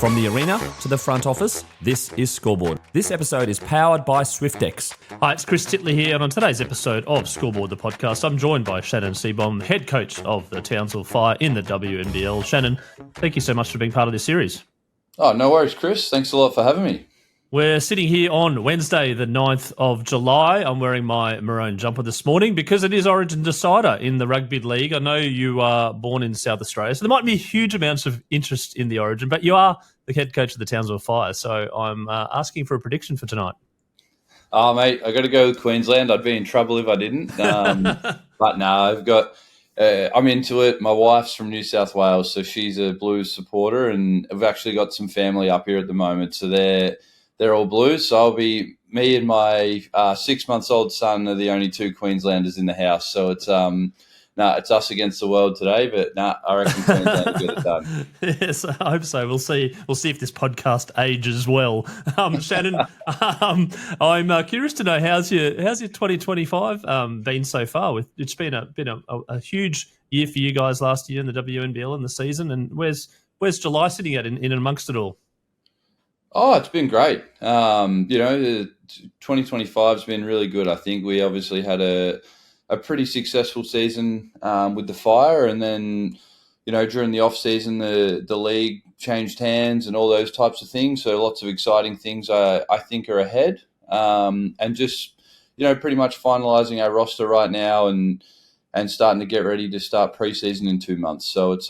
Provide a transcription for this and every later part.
From the arena to the front office, this is Scoreboard. This episode is powered by Swyftx. Hi, it's Chris Titley here, and on today's episode of Scoreboard, the podcast, I'm joined by Shannon Seebohm, head coach of the Townsville Fire in the WNBL. Shannon, thank you so much for being part of this series. Oh, no worries, Chris. Thanks a lot for having me. We're sitting here on Wednesday, the 9th of July. I'm wearing my maroon jumper this morning because it is Origin Decider in the Rugby League. I know you are born in South Australia, so there might be huge amounts of interest in the Origin, but you are the head coach of the Townsville Fire, so I'm asking for a prediction for tonight. Oh, mate, I got to go with Queensland. I'd be in trouble if I didn't. But no, I've got. I'm into it. My wife's from New South Wales, so she's a Blues supporter, and I've actually got some family up here at the moment, so they're all Blues. So I'll be me and my 6-month-old son are the only two Queenslanders in the house. So it's it's us against the world today. But I reckon Queensland will get it done. Yes, I hope so. We'll see. We'll see if this podcast ages well. Shannon, I'm curious to know how's your 2025 been so far? It's been a huge year for you guys last year in the WNBL in the season. And where's July sitting at in amongst it all? Oh, it's been great. 2025 has been really good. I think we obviously had a pretty successful season with the Fire, and then during the off season the league changed hands and all those types of things. So lots of exciting things I think are ahead, and just pretty much finalising our roster right now and starting to get ready to start pre-season in 2 months. So it's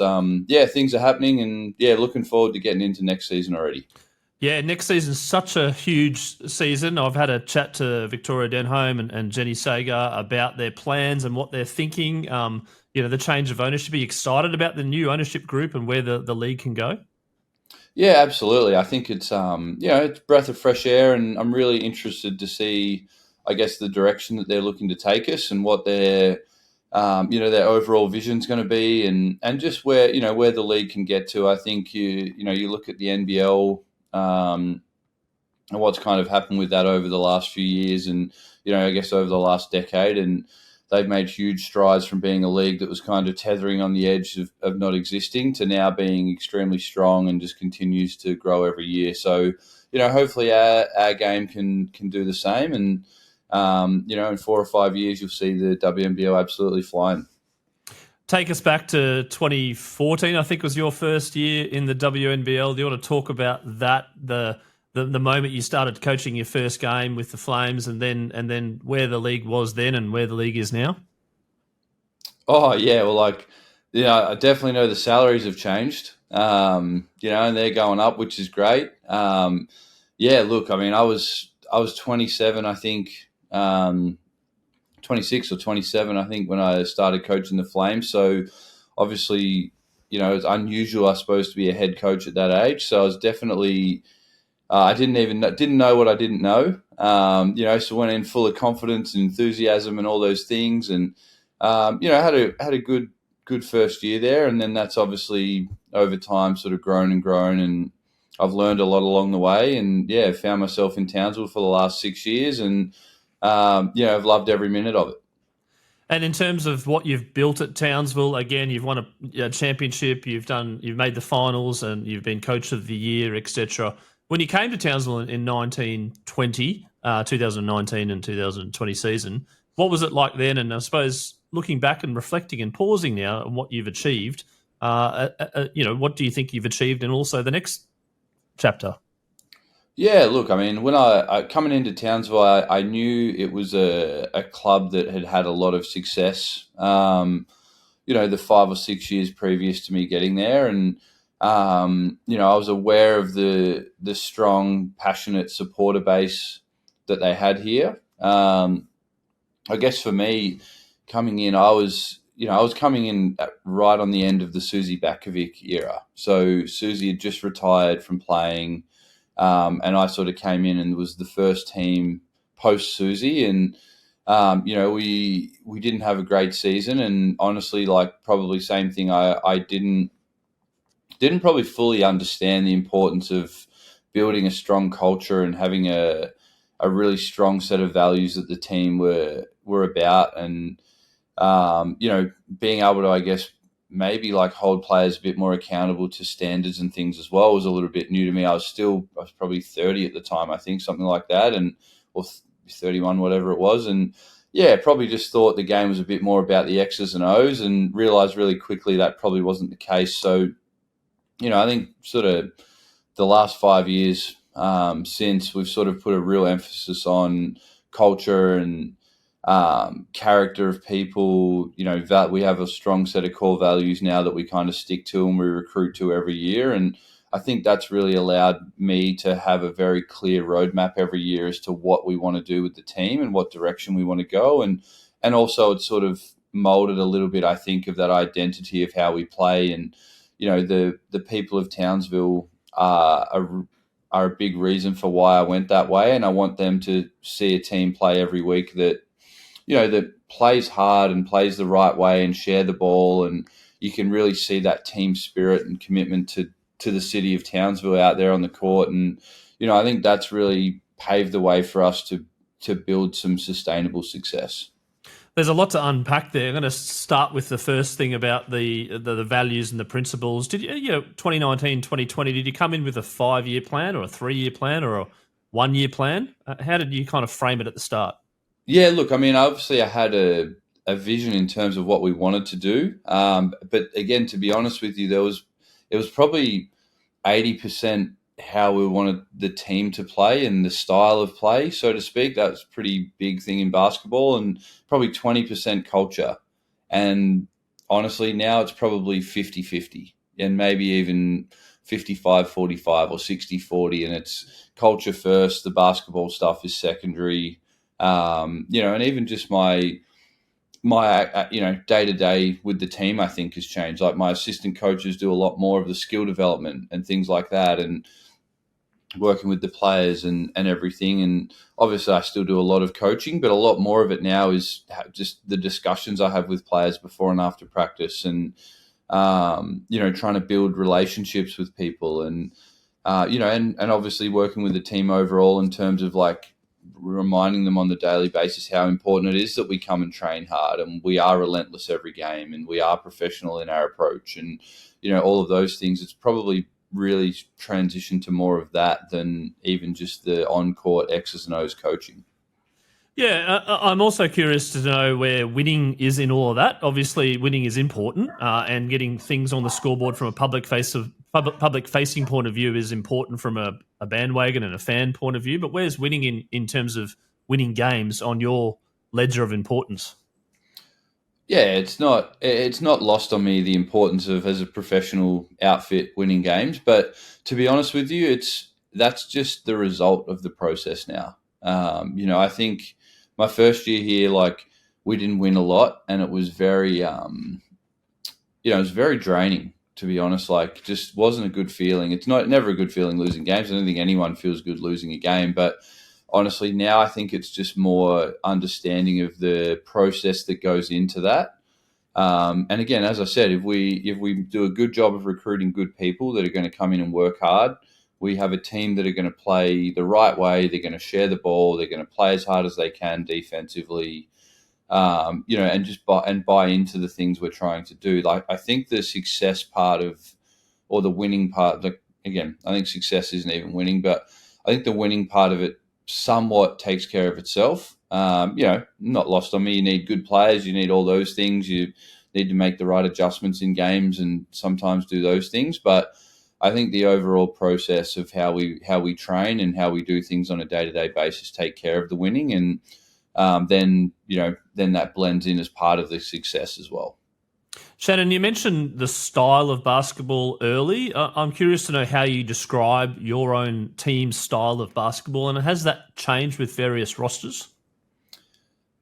things are happening, and looking forward to getting into next season already. Yeah, next season's such a huge season. I've had a chat to Victoria Denholm and Jenny Sager about their plans and what they're thinking. The change of ownership. Are you excited about the new ownership group and where the league can go? Yeah, absolutely. I think it's it's a breath of fresh air, and I'm really interested to see, I guess, the direction that they're looking to take us and what their overall vision is going to be, and just where the league can get to. I think you look at the NBL. And what's kind of happened with that over the last few years and, I guess over the last decade. And they've made huge strides from being a league that was kind of tethering on the edge of not existing to now being extremely strong and just continues to grow every year. So, hopefully our game can do the same. And, in 4 or 5 years, you'll see the WNBL absolutely flying. Take us back to 2014, I think was your first year in the WNBL. Do you want to talk about that, the moment you started coaching your first game with the Flames, and then where the league was then and where the league is now? Oh, yeah. Well, I definitely know the salaries have changed, and they're going up, which is great. Look, I mean, I was 27, I think, 26 or 27, I think, when I started coaching the Flames. So obviously, it's unusual, I suppose, to be a head coach at that age. So I was definitely, I didn't know what I didn't know. So went in full of confidence and enthusiasm and all those things, and had a good first year there. And then that's obviously over time sort of grown, and I've learned a lot along the way. And found myself in Townsville for the last 6 years, and I've loved every minute of it. And in terms of what you've built at Townsville, again, you've won a championship, you've made the finals, and you've been coach of the year, etc. When you came to Townsville in 2019 and 2020 season, what was it like then? And I suppose looking back and reflecting and pausing now on what you've achieved, what do you think you've achieved, and also the next chapter? Yeah, look, I mean, when I coming into Townsville, I knew it was a club that had a lot of success, the 5 or 6 years previous to me getting there. And, I was aware of the strong, passionate supporter base that they had here. I guess for me, coming in, I was coming in right on the end of the Susie Bakovic era. So Susie had just retired from playing. And I sort of came in and was the first team post Susie, and we didn't have a great season, and honestly, probably same thing. I didn't probably fully understand the importance of building a strong culture and having a really strong set of values that the team were about, and being able to, I guess, maybe like hold players a bit more accountable to standards and things as well was a little bit new to me. I was probably 30 at the time, I think, something like that, or 31, whatever it was. And yeah, probably just thought the game was a bit more about the X's and O's, and realised really quickly that probably wasn't the case. So, I think sort of the last 5 years since, we've sort of put a real emphasis on culture and character of people. That we have a strong set of core values now that we kind of stick to and we recruit to every year. And I think that's really allowed me to have a very clear roadmap every year as to what we want to do with the team and what direction we want to go. And also it's sort of molded a little bit, I think, of that identity of how we play. And, the people of Townsville are a big reason for why I went that way. And I want them to see a team play every week that plays hard and plays the right way and share the ball. And you can really see that team spirit and commitment to the city of Townsville out there on the court. And, I think that's really paved the way for us to build some sustainable success. There's a lot to unpack there. I'm going to start with the first thing about the values and the principles. Did you 2019, 2020, did you come in with a 5-year plan or a 3-year plan or a 1-year plan? How did you kind of frame it at the start? Yeah, look, I mean, obviously I had a vision in terms of what we wanted to do. But again, to be honest with you, it was probably 80% how we wanted the team to play and the style of play, so to speak. That was a pretty big thing in basketball, and probably 20% culture. And honestly, now it's probably 50-50 and maybe even 55-45 or 60-40. And it's culture first. The basketball stuff is secondary. And even just my day-to-day with the team, I think, has changed. Like, my assistant coaches do a lot more of the skill development and things like that, and working with the players and everything. And obviously I still do a lot of coaching, but a lot more of it now is just the discussions I have with players before and after practice, and trying to build relationships with people, and and obviously working with the team overall in terms of like reminding them on the daily basis how important it is that we come and train hard, and we are relentless every game, and we are professional in our approach, and all of those things. It's probably really transitioned to more of that than even just the on-court X's and O's coaching. Yeah, I'm also curious to know where winning is in all of that. Obviously, winning is important, and getting things on the scoreboard from a public-facing point of view is important from a bandwagon and a fan point of view. But where's winning in terms of winning games on your ledger of importance? Yeah, it's not lost on me the importance of, as a professional outfit, winning games. But to be honest with you, that's just the result of the process now. I think my first year here, like, we didn't win a lot, and it was very, it was very draining, to be honest. Like, just wasn't a good feeling. It's never a good feeling losing games. I don't think anyone feels good losing a game, but honestly, now I think it's just more understanding of the process that goes into that. And again, as I said, if we do a good job of recruiting good people that are going to come in and work hard, we have a team that are going to play the right way. They're going to share the ball. They're going to play as hard as they can defensively, and just buy into the things we're trying to do. Like, I think the success part or the winning part, like, again, I think success isn't even winning, but I think the winning part of it somewhat takes care of itself. Not lost on me. You need good players. You need all those things. You need to make the right adjustments in games and sometimes do those things. But I think the overall process of how we train and how we do things on a day-to-day basis take care of the winning. And then that blends in as part of the success as well. Shannon, you mentioned the style of basketball early. I'm curious to know how you describe your own team's style of basketball, and has that changed with various rosters?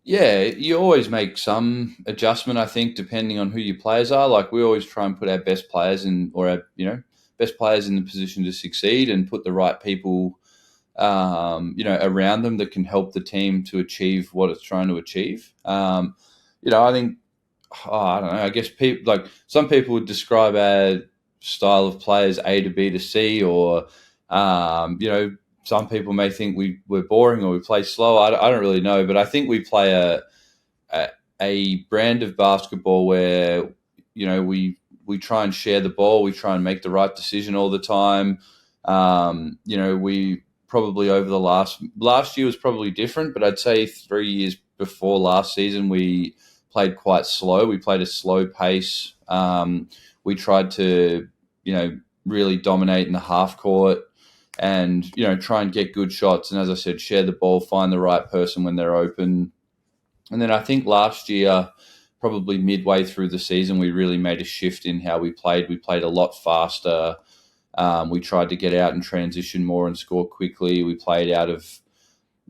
Yeah, you always make some adjustment, I think, depending on who your players are. Like, we always try and put our best players in, or our best players in the position to succeed, and put the right people, around them that can help the team to achieve what it's trying to achieve. I think. I don't know. I guess some people would describe our style of play as A to B to C, or some people may think we're boring or we play slow. I don't really know, but I think we play a brand of basketball where we try and share the ball. We try and make the right decision all the time. We probably over the last year was probably different, but I'd say 3 years before last season, we played quite slow. We played a slow pace. We tried to, really dominate in the half court and, try and get good shots. And as I said, share the ball, find the right person when they're open. And then I think last year, probably midway through the season, we really made a shift in how we played. We played a lot faster. We tried to get out and transition more and score quickly. We played out of,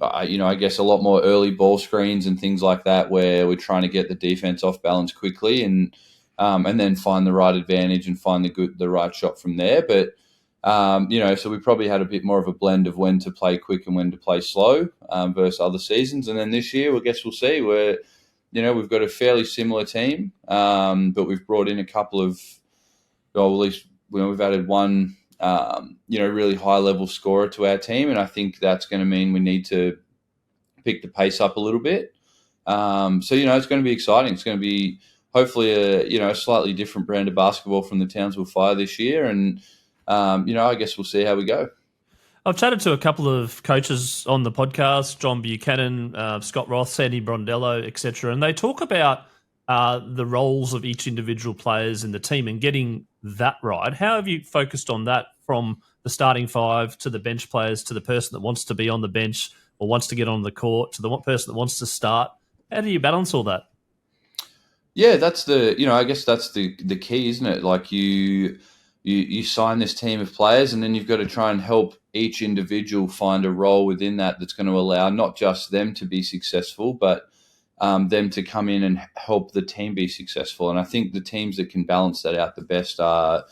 I guess a lot more early ball screens and things like that, where we're trying to get the defense off balance quickly and then find the right advantage and find the right shot from there. But so we probably had a bit more of a blend of when to play quick and when to play slow versus other seasons. And then this year, I guess we'll see. We've got a fairly similar team, but we've brought in a couple of, at least we've added one, really high-level scorer to our team, and I think that's going to mean we need to pick the pace up a little bit. It's going to be exciting. It's going to be hopefully a slightly different brand of basketball from the Townsville Fire this year, and I guess we'll see how we go. I've chatted to a couple of coaches on the podcast, John Buchanan, Scott Roth, Sandy Brondello, etc., and they talk about the roles of each individual players in the team and getting that right. How have you focused on that from the starting five to the bench players to the person that wants to be on the bench or wants to get on the court to the person that wants to start? How do you balance all that? Yeah, that's I guess that's the key, isn't it? Like you sign this team of players and then you've got to try and help each individual find a role within that's going to allow not just them to be successful, but them to come in and help the team be successful. And I think the teams that can balance that out the best are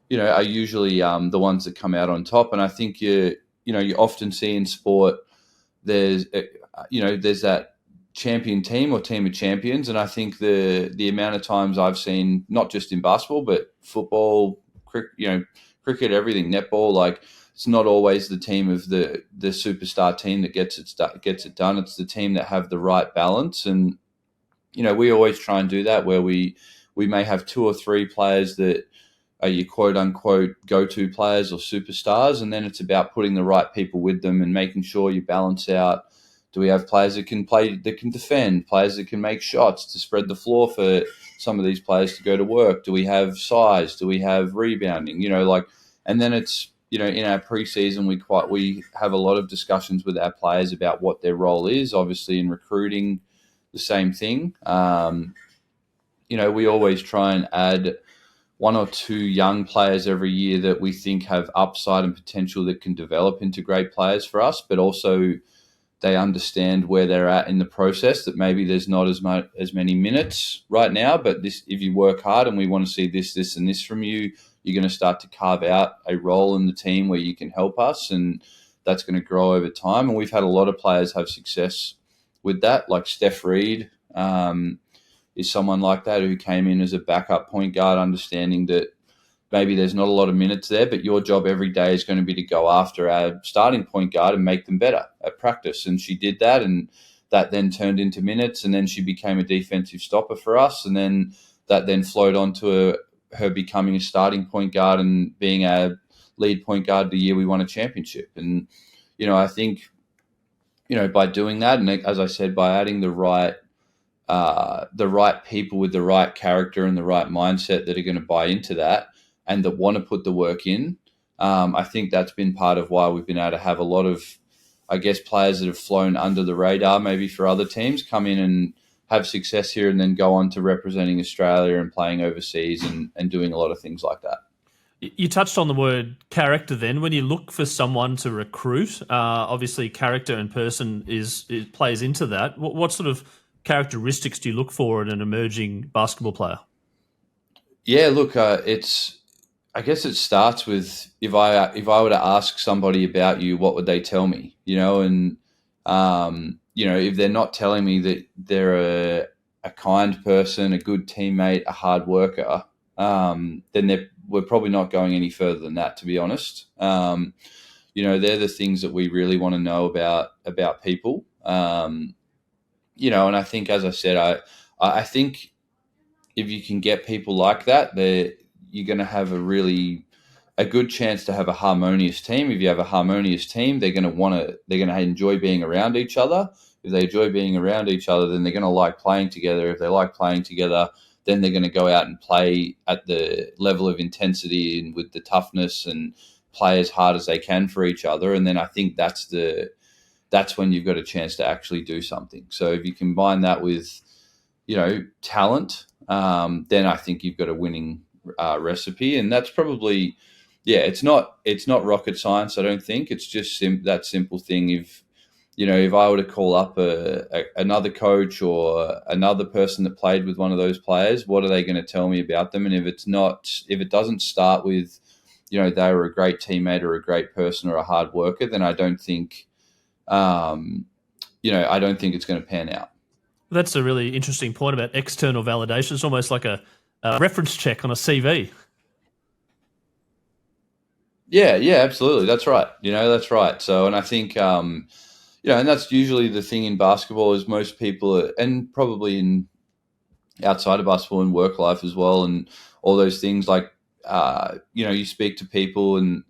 usually the ones that come out on top. And I think you often see in sport there's that champion team or team of champions. And I think the amount of times I've seen, not just in basketball, but football, cricket, everything, netball, like it's not always the team of the superstar team that gets it done. It's the team that have the right balance. And, we always try and do that where we may have two or three players that are your quote unquote go-to players or superstars. And then it's about putting the right people with them and making sure you balance out. Do we have players that can play, that can defend, players that can make shots to spread the floor for some of these players to go to work? Do we have size? Do we have rebounding? And then it's, in our preseason, we have a lot of discussions with our players about what their role is. Obviously, in recruiting, the same thing. We always try and add one or two young players every year that we think have upside and potential that can develop into great players for us, but also they understand where they're at in the process, that maybe there's not as many minutes right now, but if you work hard and we want to see this, and this from you, you're going to start to carve out a role in the team where you can help us, and that's going to grow over time. And we've had a lot of players have success with that, like Steph Reed is someone like that who came in as a backup point guard, understanding that maybe there's not a lot of minutes there, but your job every day is going to be to go after our starting point guard and make them better at practice. And she did that, and that then turned into minutes, and then she became a defensive stopper for us. And then that then flowed on to her becoming a starting point guard and being a lead point guard the year we won a championship. And, I think, by doing that, and as I said, by adding the right people with the right character and the right mindset that are going to buy into that and that want to put the work in, I think that's been part of why we've been able to have a lot of, I guess, players that have flown under the radar maybe for other teams come in and have success here and then go on to representing Australia and playing overseas and doing a lot of things like that. You touched on the word character then. When you look for someone to recruit, obviously character and person plays into that. What sort of characteristics do you look for in an emerging basketball player? Yeah, look, I guess it starts with if I were to ask somebody about you, what would they tell me? And if they're not telling me that they're a kind person, a good teammate, a hard worker, then we're probably not going any further than that, to be honest. They're the things that we really want to know about people. And I think, as I said, I think if you can get people like that, you're going to have a good chance to have a harmonious team. If you have a harmonious team, they're going to enjoy being around each other. If they enjoy being around each other, then they're going to like playing together. If they like playing together, then they're going to go out and play at the level of intensity and with the toughness and play as hard as they can for each other. And then I think that's when you've got a chance to actually do something. So if you combine that with, talent, then I think you've got a winning recipe. And that's probably, it's not rocket science. I don't think it's just that simple thing. If I were to call up another coach or another person that played with one of those players, what are they going to tell me about them? And if it doesn't start with, they were a great teammate or a great person or a hard worker, then I don't think, I don't think it's going to pan out. That's a really interesting point about external validation. It's almost like a reference check on a CV. Yeah, absolutely. That's right. That's right. So, and I think, and that's usually the thing in basketball is most people, and probably in outside of basketball and work life as well, and all those things like, you speak to people and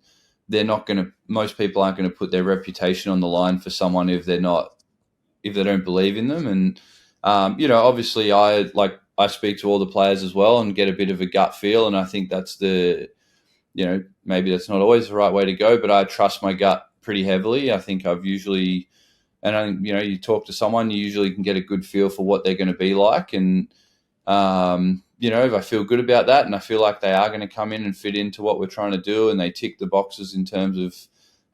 most people aren't going to put their reputation on the line for someone if they don't believe in them. And, obviously I speak to all the players as well and get a bit of a gut feel. And I think that's maybe that's not always the right way to go, but I trust my gut pretty heavily. I think you talk to someone, you usually can get a good feel for what they're going to be like. And, if I feel good about that and I feel like they are going to come in and fit into what we're trying to do and they tick the boxes in terms of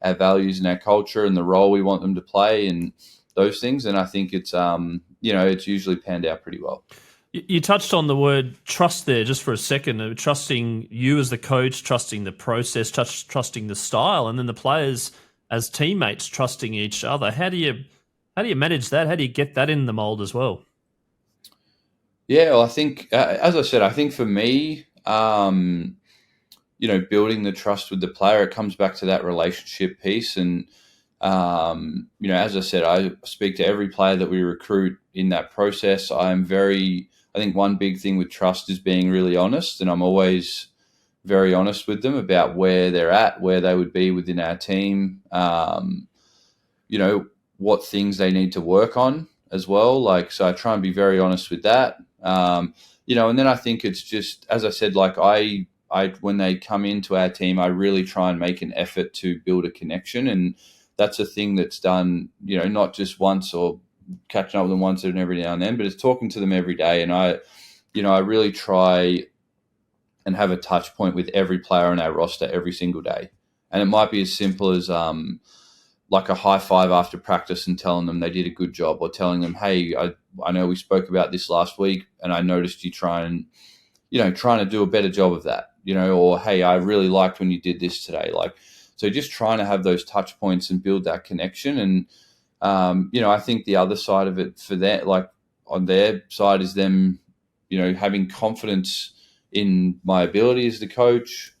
our values and our culture and the role we want them to play and those things, then I think it's, it's usually panned out pretty well. You touched on the word trust there just for a second, trusting you as the coach, trusting the process, trusting the style, and then the players as teammates trusting each other. How do you manage that? How do you get that in the mold as well? Yeah, well, I think, as I said, I think for me, building the trust with the player, it comes back to that relationship piece. And, as I said, I speak to every player that we recruit in that process. I think one big thing with trust is being really honest. And I'm always very honest with them about where they're at, where they would be within our team, what things they need to work on as well. So I try and be very honest with that. And then I think it's just, as I said, I when they come into our team, I really try and make an effort to build a connection. And that's a thing that's done, not just once or catching up with them once and every now and then, but it's talking to them every day. And I really try and have a touch point with every player on our roster every single day. And it might be as simple as, like a high five after practice and telling them they did a good job, or telling them, hey, I know we spoke about this last week and I noticed you trying to do a better job of that, or, hey, I really liked when you did this today. So just trying to have those touch points and build that connection. And, I think the other side of it for that, on their side, is them, having confidence in my ability as the coach.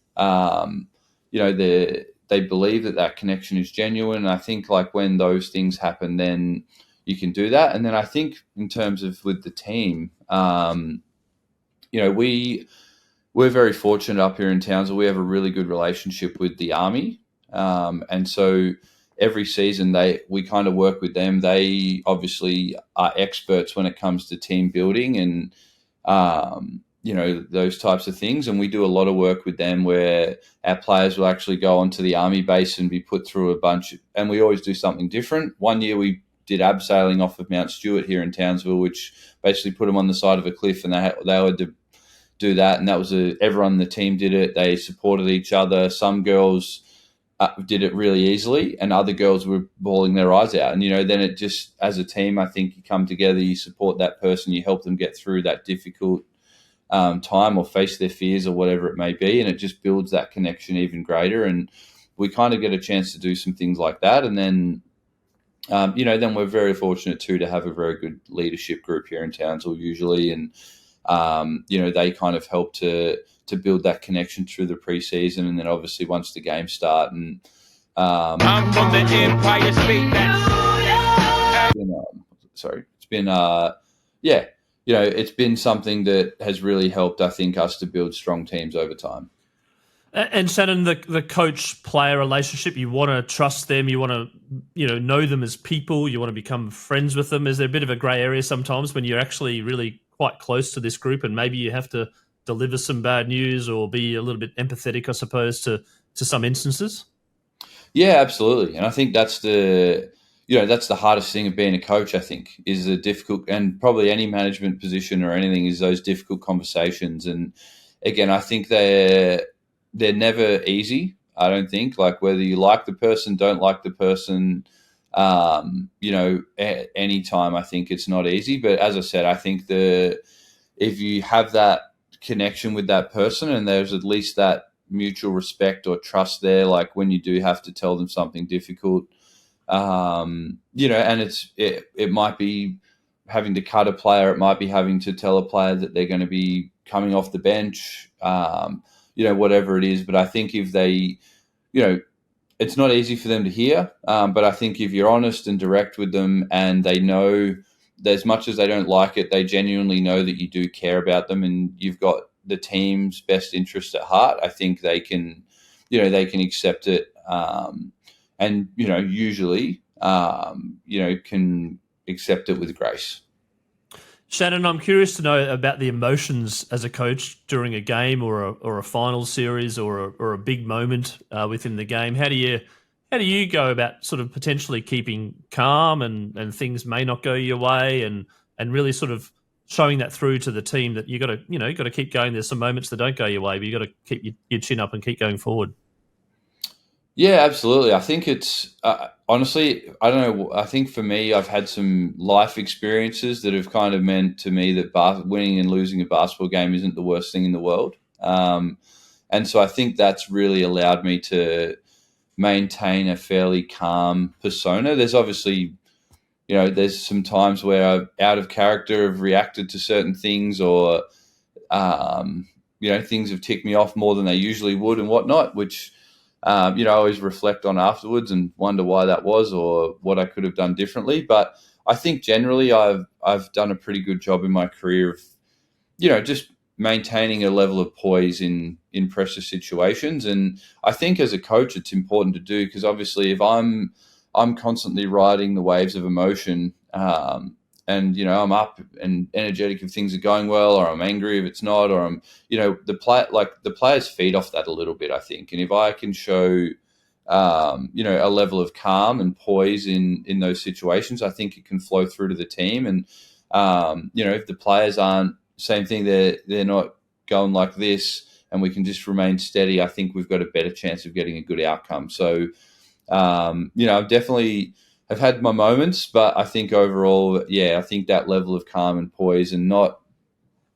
They believe that connection is genuine. And I think when those things happen, then you can do that. And then I think in terms of with the team, we're very fortunate up here in Townsville. We have a really good relationship with the Army. And so every season we kind of work with them. They obviously are experts when it comes to team building and, those types of things. And we do a lot of work with them where our players will actually go onto the Army base and be put through and we always do something different. One year we did abseiling off of Mount Stewart here in Townsville, which basically put them on the side of a cliff, and they had to do that. And that was everyone in the team did it. They supported each other. Some girls did it really easily, and other girls were bawling their eyes out. And, then it just, as a team, I think you come together, you support that person, you help them get through that difficult time or face their fears or whatever it may be. And it just builds that connection even greater. And we kind of get a chance to do some things like that. And then, then we're very fortunate too to have a very good leadership group here in Townsville usually. And, they kind of help to build that connection through the preseason. And then obviously once the games start and, I'm from the Empire State. It's been it's been something that has really helped, I think, us to build strong teams over time. And Shannon, the coach-player relationship, you want to trust them, you want to know them as people, you want to become friends with them. Is there a bit of a grey area sometimes when you're actually really quite close to this group and maybe you have to deliver some bad news or be a little bit empathetic, I suppose, to some instances? Yeah, absolutely. And I think that's the hardest thing of being a coach, I think, is the difficult, and probably any management position or anything, is those difficult conversations. And again, I think they're never easy. I don't think, like, whether you like the person, don't like the person, any time, I think it's not easy. But as I said, I think if you have that connection with that person and there's at least that mutual respect or trust there, like when you do have to tell them something difficult, and it might be having to cut a player, it might be having to tell a player that they're going to be coming off the bench, whatever it is. But I think if they, it's not easy for them to hear, but I think if you're honest and direct with them and they know that as much as they don't like it, they genuinely know that you do care about them and you've got the team's best interest at heart, I think they can accept it, and usually can accept it with grace. Shannon, I'm curious to know about the emotions as a coach during a game or a final series or a big moment within the game. How do you go about sort of potentially keeping calm and things may not go your way and really sort of showing that through to the team that you got to keep going. There's some moments that don't go your way, but you got to keep your chin up and keep going forward. Yeah, absolutely. I think it's honestly, I don't know. I think for me, I've had some life experiences that have kind of meant to me that winning and losing a basketball game isn't the worst thing in the world. And so I think that's really allowed me to maintain a fairly calm persona. There's obviously, there's some times where I've out of character have reacted to certain things or, things have ticked me off more than they usually would and whatnot, which, I always reflect on afterwards and wonder why that was or what I could have done differently. But I think generally I've done a pretty good job in my career of, just maintaining a level of poise in pressure situations. And I think as a coach, it's important to do, because obviously if I'm constantly riding the waves of emotion, and I'm up and energetic if things are going well, or I'm angry if it's not, or I'm, the players feed off that a little bit, I think. And if I can show, a level of calm and poise in those situations, I think it can flow through to the team. And if the players aren't, same thing, they're not going like this, and we can just remain steady, I think we've got a better chance of getting a good outcome. So, I've definitely have had my moments, but I think overall, I think that level of calm and poise and not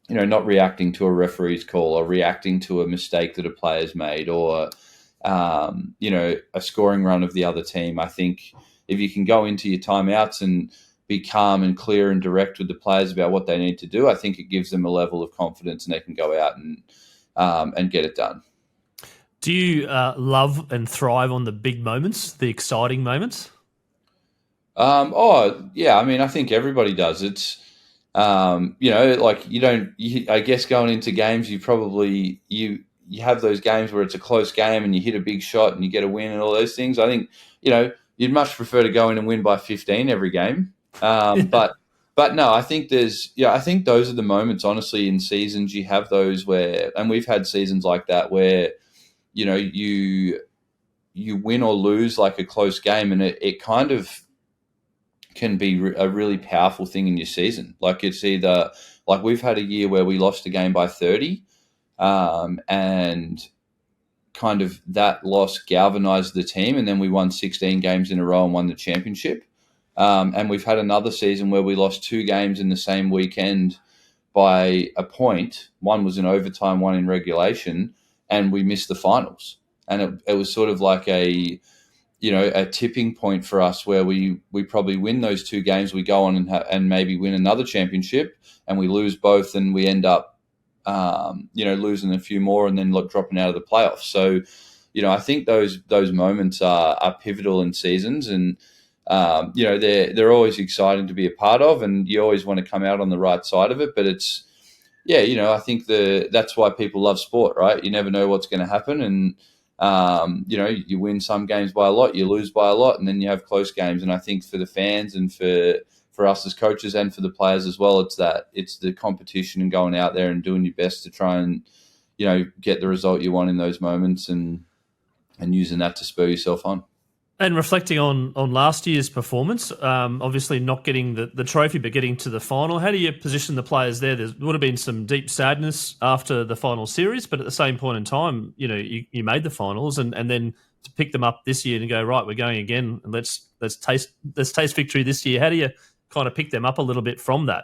reacting to a referee's call or reacting to a mistake that a player's made or, a scoring run of the other team. I think if you can go into your timeouts and be calm and clear and direct with the players about what they need to do, I think it gives them a level of confidence and they can go out and get it done. Do you love and thrive on the big moments, the exciting moments? I think everybody does. It's, I guess going into games, you have those games where it's a close game and you hit a big shot and you get a win and all those things. I think, you'd much prefer to go in and win by 15 every game. But no, I think I think those are the moments, honestly, in seasons you have those where, and we've had seasons like that where, you win or lose like a close game, and it kind of can be a really powerful thing in your season. Like it's either, like we've had a year where we lost a game by 30, and kind of that loss galvanized the team, and then we won 16 games in a row and won the championship. And we've had another season where we lost 2 games in the same weekend by a point. One was in overtime, one in regulation, and we missed the finals. And it was sort of like a tipping point for us where we probably win those 2 games. We go on and maybe win another championship, and we lose both, and we end up, losing a few more and then dropping out of the playoffs. So, I think those moments are pivotal in seasons, and they're always exciting to be a part of, and you always want to come out on the right side of it. But it's, I think that's why people love sport, right? You never know what's going to happen, and you win some games by a lot, you lose by a lot, and then you have close games. And I think for the fans and for us as coaches and for the players as well, it's the competition and going out there and doing your best to try and get the result you want in those moments, and using that to spur yourself on. And reflecting on last year's performance, obviously not getting the trophy, but getting to the final, how do you position the players there? There would have been some deep sadness after the final series, but at the same point in time, you made the finals, and then to pick them up this year and go, right, we're going again, and let's taste victory this year. How do you kind of pick them up a little bit from that?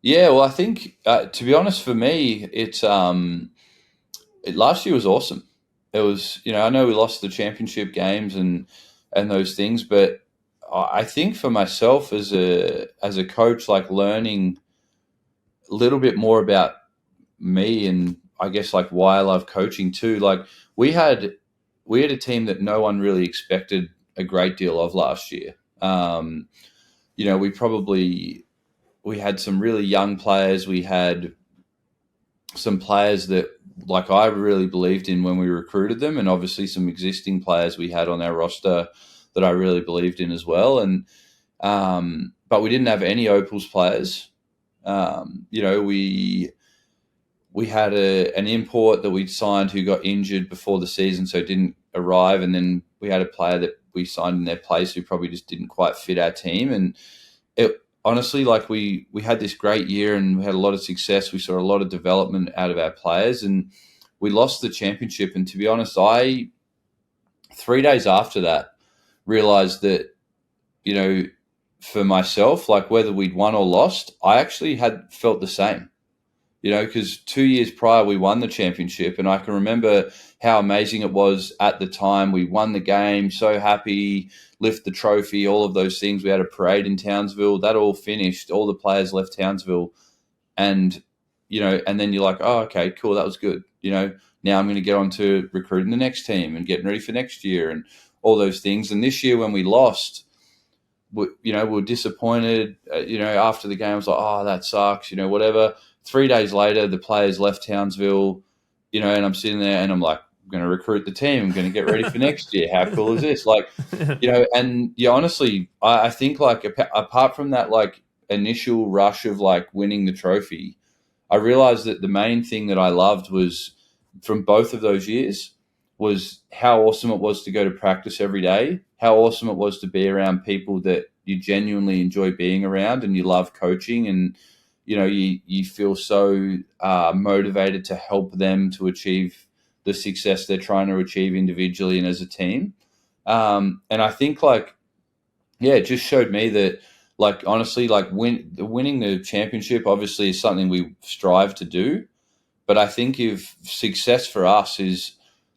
Yeah, well, I think to be honest, for me, it's last year was awesome. It was, I know we lost the championship games and those things, but I think for myself as a coach, like learning a little bit more about me, and I guess like why I love coaching too. Like we had a team that no one really expected a great deal of last year. We had some really young players. We had some players that, like, I really believed in when we recruited them, and obviously some existing players we had on our roster that I really believed in as well. And but we didn't have any Opals players. We had an import that we'd signed who got injured before the season, so didn't arrive, and then we had a player that we signed in their place who probably just didn't quite fit our team. And it honestly, like we had this great year and we had a lot of success. We saw a lot of development out of our players, and we lost the championship. And to be honest, 3 days after that, realized that, for myself, like whether we'd won or lost, I actually had felt the same, because 2 years prior we won the championship, and I can remember how amazing it was at the time. We won the game, so happy, lift the trophy, all of those things. We had a parade in Townsville. That all finished. All the players left Townsville, and and then you're like, oh, okay, cool, that was good. Now I'm going to get on to recruiting the next team and getting ready for next year and all those things. And this year when we lost, we were disappointed. After the game, I was like, oh, that sucks. Whatever. 3 days later, the players left Townsville. And I'm sitting there and I'm like, I'm going to recruit the team. I'm going to get ready for next year. How cool is this? Like, and honestly, I think like apart from that, like initial rush of like winning the trophy, I realized that the main thing that I loved was from both of those years was how awesome it was to go to practice every day, how awesome it was to be around people that you genuinely enjoy being around and you love coaching, and you feel so motivated to help them to achieve the success they're trying to achieve individually and as a team. And I think it just showed me that, like, honestly, like winning the championship obviously is something we strive to do. But I think if success for us is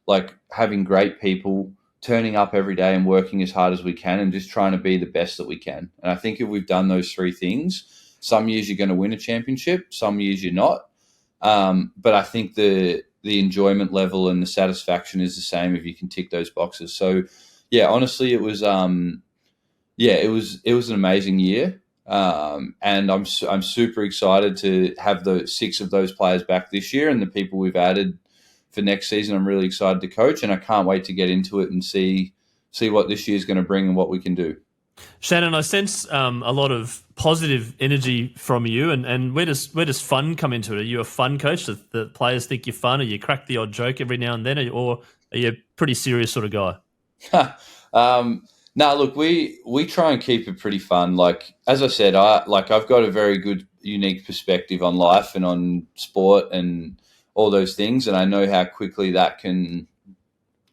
like having great people, turning up every day and working as hard as we can and just trying to be the best that we can. And I think if we've done those three things, some years you're going to win a championship, some years you're not. But I think the enjoyment level and the satisfaction is the same if you can tick those boxes. So, yeah, honestly, it was it was an amazing year. And I'm super excited to have the 6 of those players back this year, and the people we've added for next season. I'm really excited to coach, and I can't wait to get into it and see what this year is going to bring and what we can do. Shannon, I sense a lot of positive energy from you, and where does fun come into it? Are you a fun coach? Do the players think you're fun, or you crack the odd joke every now and then, or are you a pretty serious sort of guy? No, look, we try and keep it pretty fun. Like, as I said, I've got a very good, unique perspective on life and on sport and all those things, and I know how quickly that can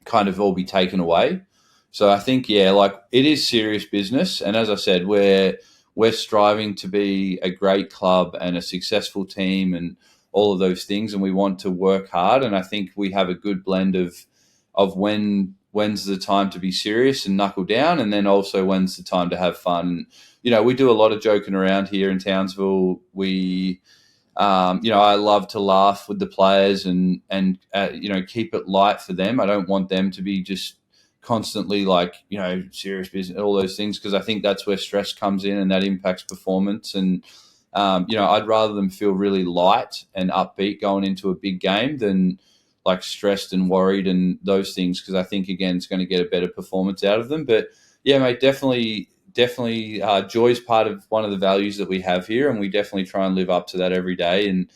kind of all be taken away. So I think, it is serious business, and as I said, we're striving to be a great club and a successful team and all of those things, and we want to work hard. And I think we have a good blend of when's the time to be serious and knuckle down, and then also when's the time to have fun. We do a lot of joking around here in Townsville. We, I love to laugh with the players and keep it light for them. I don't want them to be just constantly serious business, all those things, because I think that's where stress comes in and that impacts performance. And I'd rather them feel really light and upbeat going into a big game than like stressed and worried and those things, because I think, again, it's going to get a better performance out of them. But yeah, mate, definitely joy's part of one of the values that we have here, and we definitely try and live up to that every day. And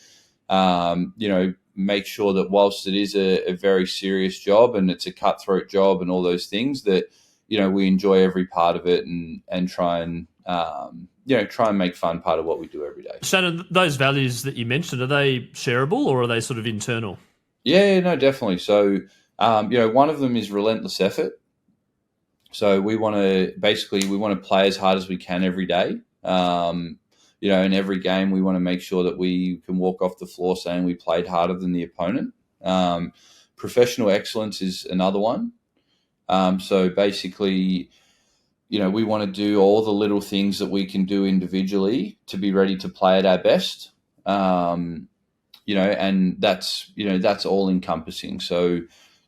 make sure that whilst it is a very serious job and it's a cutthroat job and all those things, that we enjoy every part of it and try and make fun part of what we do every day. Shannon, those values that you mentioned, are they shareable or are they sort of internal? Yeah, no, definitely. So one of them is relentless effort. So we want to play as hard as we can every day. In every game, we want to make sure that we can walk off the floor saying we played harder than the opponent. Professional excellence is another one. So basically, we want to do all the little things that we can do individually to be ready to play at our best. And that's all encompassing. So,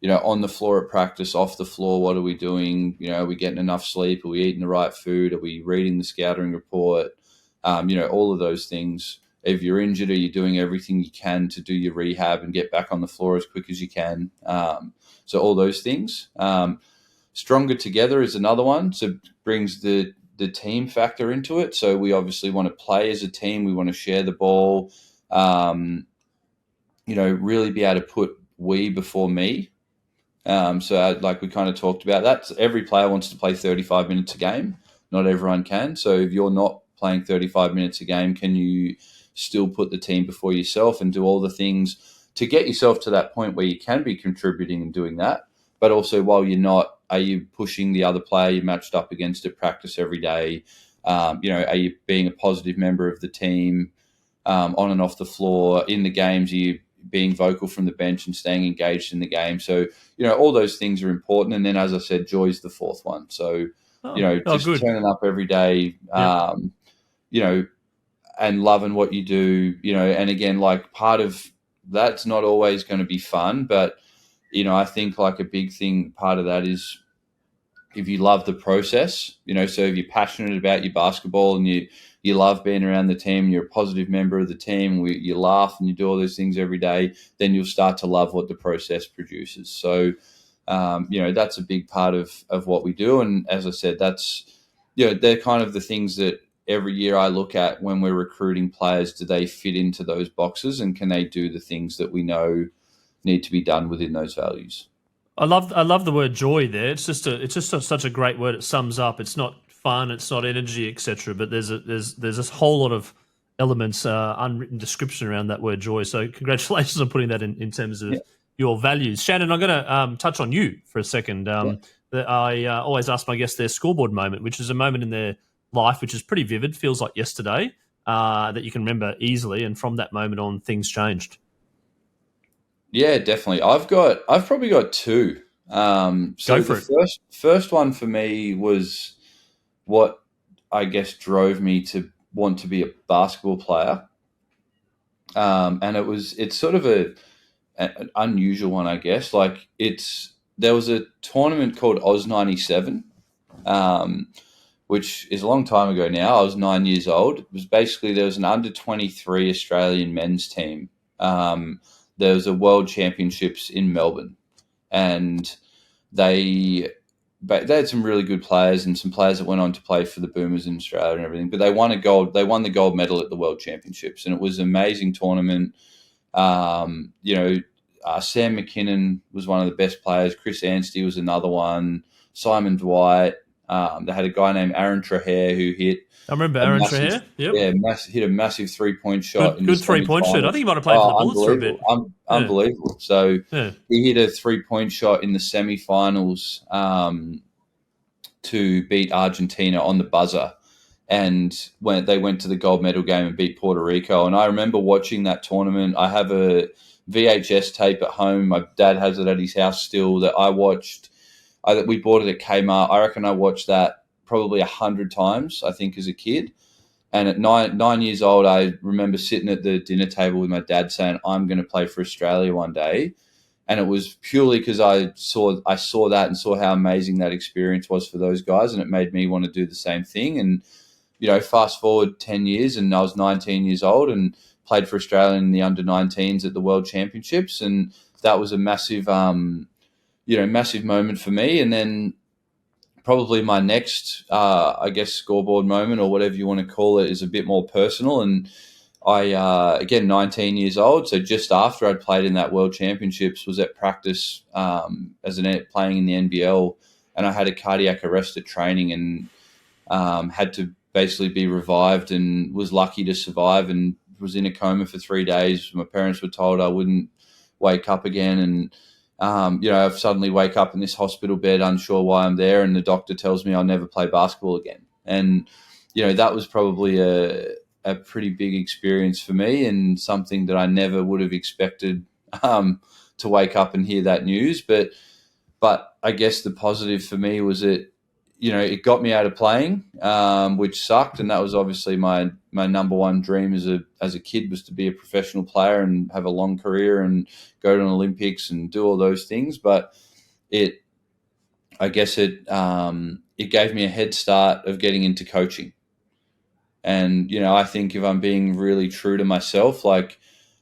on the floor at practice, off the floor, what are we doing? Are we getting enough sleep? Are we eating the right food? Are we reading the scouting report? All of those things. If you're injured, are you doing everything you can to do your rehab and get back on the floor as quick as you can? So all those things. Stronger together is another one. So it brings the team factor into it. So we obviously want to play as a team. We want to share the ball. Really be able to put we before me. So like we kind of talked about that. So every player wants to play 35 minutes a game. Not everyone can. So if you're not playing 35 minutes a game, can you still put the team before yourself and do all the things to get yourself to that point where you can be contributing and doing that? But also, while you're not, are you pushing the other player you matched up against at practice every day? Are you being a positive member of the team on and off the floor? In the games, are you being vocal from the bench and staying engaged in the game? So, all those things are important. And then, as I said, joy's the fourth one. So, just turning up every day, and loving what you do, and again, like part of that's not always going to be fun, but, I think like a big thing, part of that is if you love the process, so if you're passionate about your basketball and you love being around the team, you're a positive member of the team, you laugh and you do all those things every day, then you'll start to love what the process produces. So, that's a big part of what we do. And as I said, that's, they're kind of the things that every year I look at when we're recruiting players. Do they fit into those boxes, and can they do the things that we know need to be done within those values? I love the word joy there. It's just such a great word. It sums up. It's not fun. It's not energy, etc. But there's this whole lot of elements, unwritten description around that word joy. So congratulations on putting that in terms of your values. Shannon, I'm going to touch on you for a second. I always ask my guests their scoreboard moment, which is a moment in their life which is pretty vivid, feels like yesterday, that you can remember easily, and from that moment on, things changed. Yeah, definitely. I've probably got two. So the first one for me was what I guess drove me to want to be a basketball player. And it's sort of an unusual one, I guess. Like there was a tournament called Oz 97, which is a long time ago now. I was 9 years old. It was basically, there was an under 23 Australian men's team. There was a World Championships in Melbourne, and they had some really good players and some players that went on to play for the Boomers in Australia and everything. But they won the gold medal at the World Championships, and it was an amazing tournament. Sam McKinnon was one of the best players. Chris Anstey was another one. Simon Dwight. They had a guy named Aaron Trahair who hit. I remember Aaron Trahair. Yep. Yeah, hit a massive 3-point shot. Good 3-point shot. I think he might have played for the Bullets for a bit. Unbelievable. So he hit a 3-point shot in the semi-finals to beat Argentina on the buzzer. And when they went to the gold medal game and beat Puerto Rico. And I remember watching that tournament. I have a VHS tape at home. My dad has it at his house still that I watched. We bought it at Kmart. I reckon I watched that probably 100 times, I think, as a kid. And at 9 years old, I remember sitting at the dinner table with my dad saying, I'm going to play for Australia one day. And it was purely because I saw that and saw how amazing that experience was for those guys, and it made me want to do the same thing. And fast forward 10 years, and I was 19 years old and played for Australia in the under-19s at the World Championships, and that was a massive, massive moment for me. And then probably my next, scoreboard moment, or whatever you want to call it, is a bit more personal. And I, again, 19 years old, so just after I'd played in that World Championships, was at practice playing in the NBL, and I had a cardiac arrest at training, and had to basically be revived, and was lucky to survive, and was in a coma for 3 days. My parents were told I wouldn't wake up again, and I suddenly wake up in this hospital bed, unsure why I'm there, and the doctor tells me I'll never play basketball again. And that was probably a pretty big experience for me, and something that I never would have expected to wake up and hear that news. But I guess the positive for me was that it got me out of playing, which sucked, and that was obviously my number one dream as a kid, was to be a professional player and have a long career and go to an Olympics and do all those things. But it gave me a head start of getting into coaching. And I think if I'm being really true to myself, like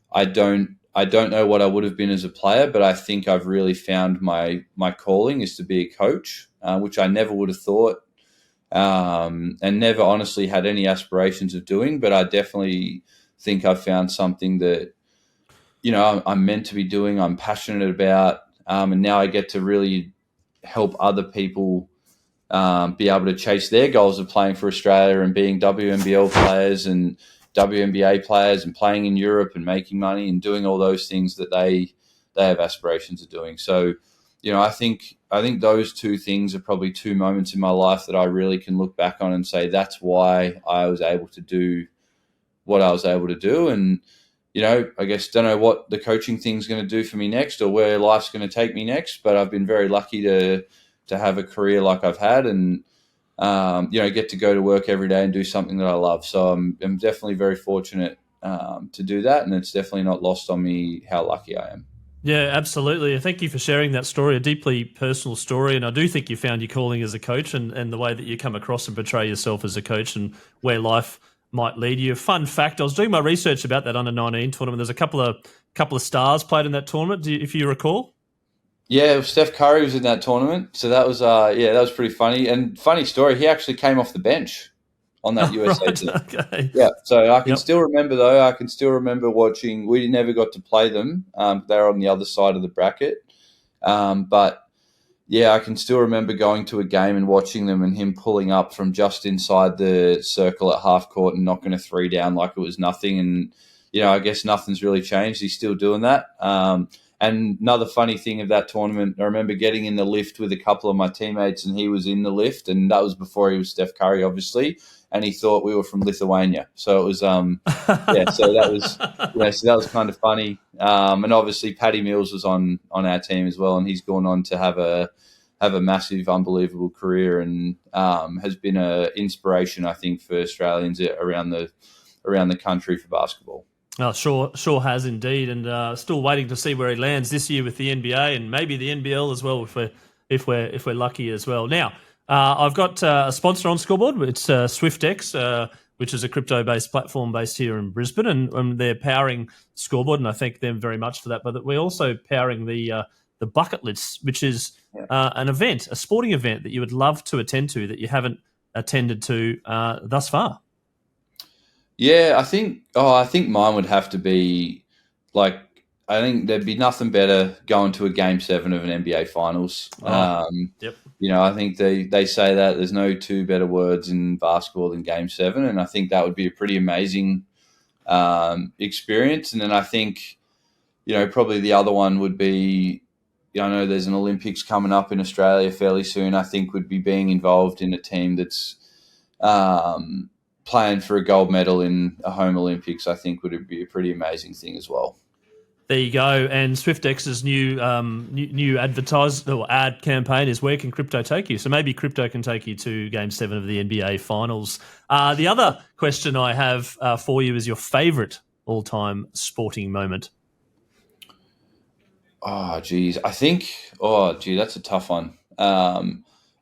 I don't know what I would have been as a player, but I think I've really found my calling is to be a coach, which I never would have thought, and never honestly had any aspirations of doing. But I definitely think I've found something that, I'm meant to be doing, I'm passionate about, and now I get to really help other people be able to chase their goals of playing for Australia and being WNBL players and WNBA players and playing in Europe and making money and doing all those things that they have aspirations of doing. So, I think those two things are probably two moments in my life that I really can look back on and say that's why I was able to do what I was able to do. And, I guess don't know what the coaching thing's going to do for me next or where life's going to take me next, but I've been very lucky to have a career like I've had, and get to go to work every day and do something that I love. So I'm definitely very fortunate to do that, and it's definitely not lost on me how lucky I am. Yeah, absolutely. Thank you for sharing that story, a deeply personal story. And I do think you found your calling as a coach, and the way that you come across and portray yourself as a coach and where life might lead you. Fun fact, I was doing my research about that under-19 tournament. There's a couple of stars played in that tournament, if you recall. Yeah, Steph Curry was in that tournament, so that was that was pretty funny. And funny story, he actually came off the bench on that USA team. Okay. Yeah, so I can still remember though. I can still remember watching. We never got to play them. They were on the other side of the bracket, but yeah, I can still remember going to a game and watching them, and him pulling up from just inside the circle at half court and knocking a three down like it was nothing. And I guess nothing's really changed. He's still doing that. And another funny thing of that tournament, I remember getting in the lift with a couple of my teammates, and he was in the lift, and that was before he was Steph Curry, obviously, and he thought we were from Lithuania. So it was, so that was kind of funny. And obviously Paddy Mills was on our team as well, and he's gone on to have a massive, unbelievable career, and has been an inspiration, I think, for Australians around the country for basketball. Oh, sure has indeed, and still waiting to see where he lands this year with the NBA and maybe the NBL as well, if we're lucky as well. Now, I've got a sponsor on Scoreboard. It's Swyftx, which is a crypto-based platform based here in Brisbane, and they're powering Scoreboard, and I thank them very much for that. But we're also powering the Bucket List, which is an event, a sporting event that you would love to attend to that you haven't attended to thus far. Yeah, I think mine would have to be I think there'd be nothing better going to a Game 7 of an NBA Finals. Yep. I think they say that there's no two better words in basketball than Game 7, and I think that would be a pretty amazing experience. And then I think, probably the other one would be, I know there's an Olympics coming up in Australia fairly soon. I think would be being involved in a team that's playing for a gold medal in a home Olympics. I think would be a pretty amazing thing as well. There you go. And Swyftx's new ad campaign is where can crypto take you? So maybe crypto can take you to Game 7 of the NBA Finals. The other question I have for you is your favourite all-time sporting moment. Oh, geez. That's a tough one.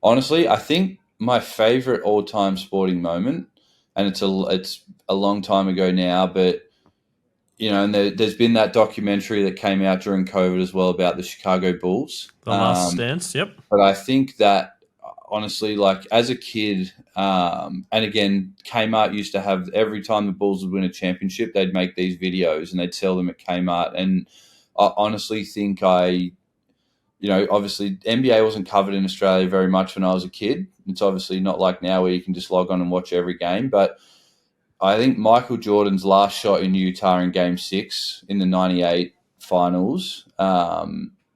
Honestly, I think my favorite all-time sporting moment, and it's a long time ago now, but and there's been that documentary that came out during COVID as well about the Chicago Bulls. The Last Dance. Yep. But I think that honestly, like as a kid, and again, Kmart used to have every time the Bulls would win a championship, they'd make these videos and they'd sell them at Kmart. And I honestly think obviously NBA wasn't covered in Australia very much when I was a kid. It's obviously not like now where you can just log on and watch every game. But I think Michael Jordan's last shot in Utah in Game 6 in the 98 finals,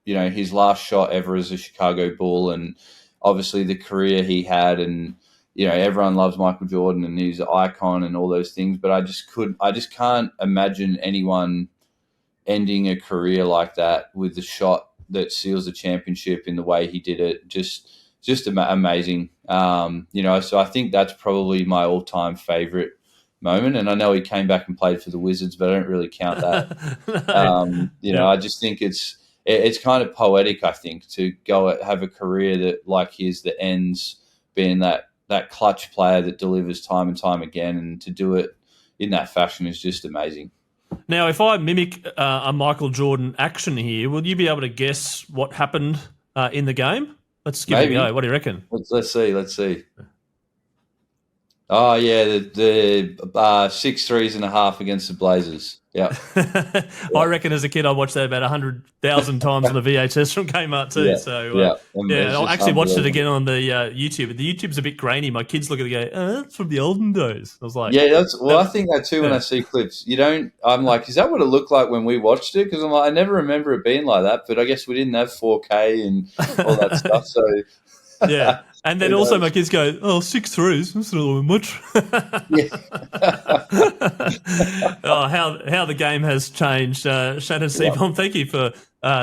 his last shot ever as a Chicago Bull, and obviously the career he had, and, everyone loves Michael Jordan and he's an icon and all those things. But I just can't imagine anyone ending a career like that with the shot that seals the championship in the way he did it. Just amazing. So I think that's probably my all-time favorite moment. And I know he came back and played for the Wizards, but I don't really count that. I just think it's kind of poetic, I think, to go have a career that like his that ends being that clutch player that delivers time and time again, and to do it in that fashion is just amazing. Now, if I mimic a Michael Jordan action here, will you be able to guess what happened in the game? Let's give it a go. What do you reckon? Let's see. Oh, yeah, the 6 threes and a half against the Blazers. Yeah. I reckon as a kid I watched that about 100,000 times on the VHS from Kmart too. Yeah. I actually watched it again on the YouTube. The YouTube's a bit grainy. My kids look at it and go, that's from the olden days. I was like... Yeah, I think that too when I see clips. I'm like, is that what it looked like when we watched it? Because I'm like, I never remember it being like that, but I guess we didn't have 4K and all that stuff, so... Yeah. And then also my kids go, 6 threes, that's not much. How the game has changed. Shannon Seebohm, thank you for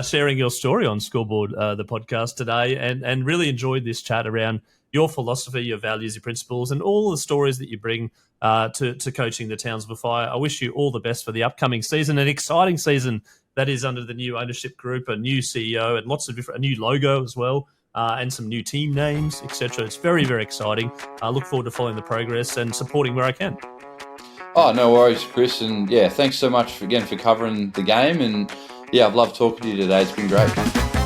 sharing your story on Scoreboard, the podcast today, and really enjoyed this chat around your philosophy, your values, your principles, and all the stories that you bring to coaching the Townsville Fire. I wish you all the best for the upcoming season, an exciting season that is under the new ownership group, a new CEO, and a new logo as well. And some new team names, etc. It's very, very exciting. I look forward to following the progress and supporting where I can. Oh, no worries, Chris. And, thanks so much again for covering the game. And, I've loved talking to you today. It's been great.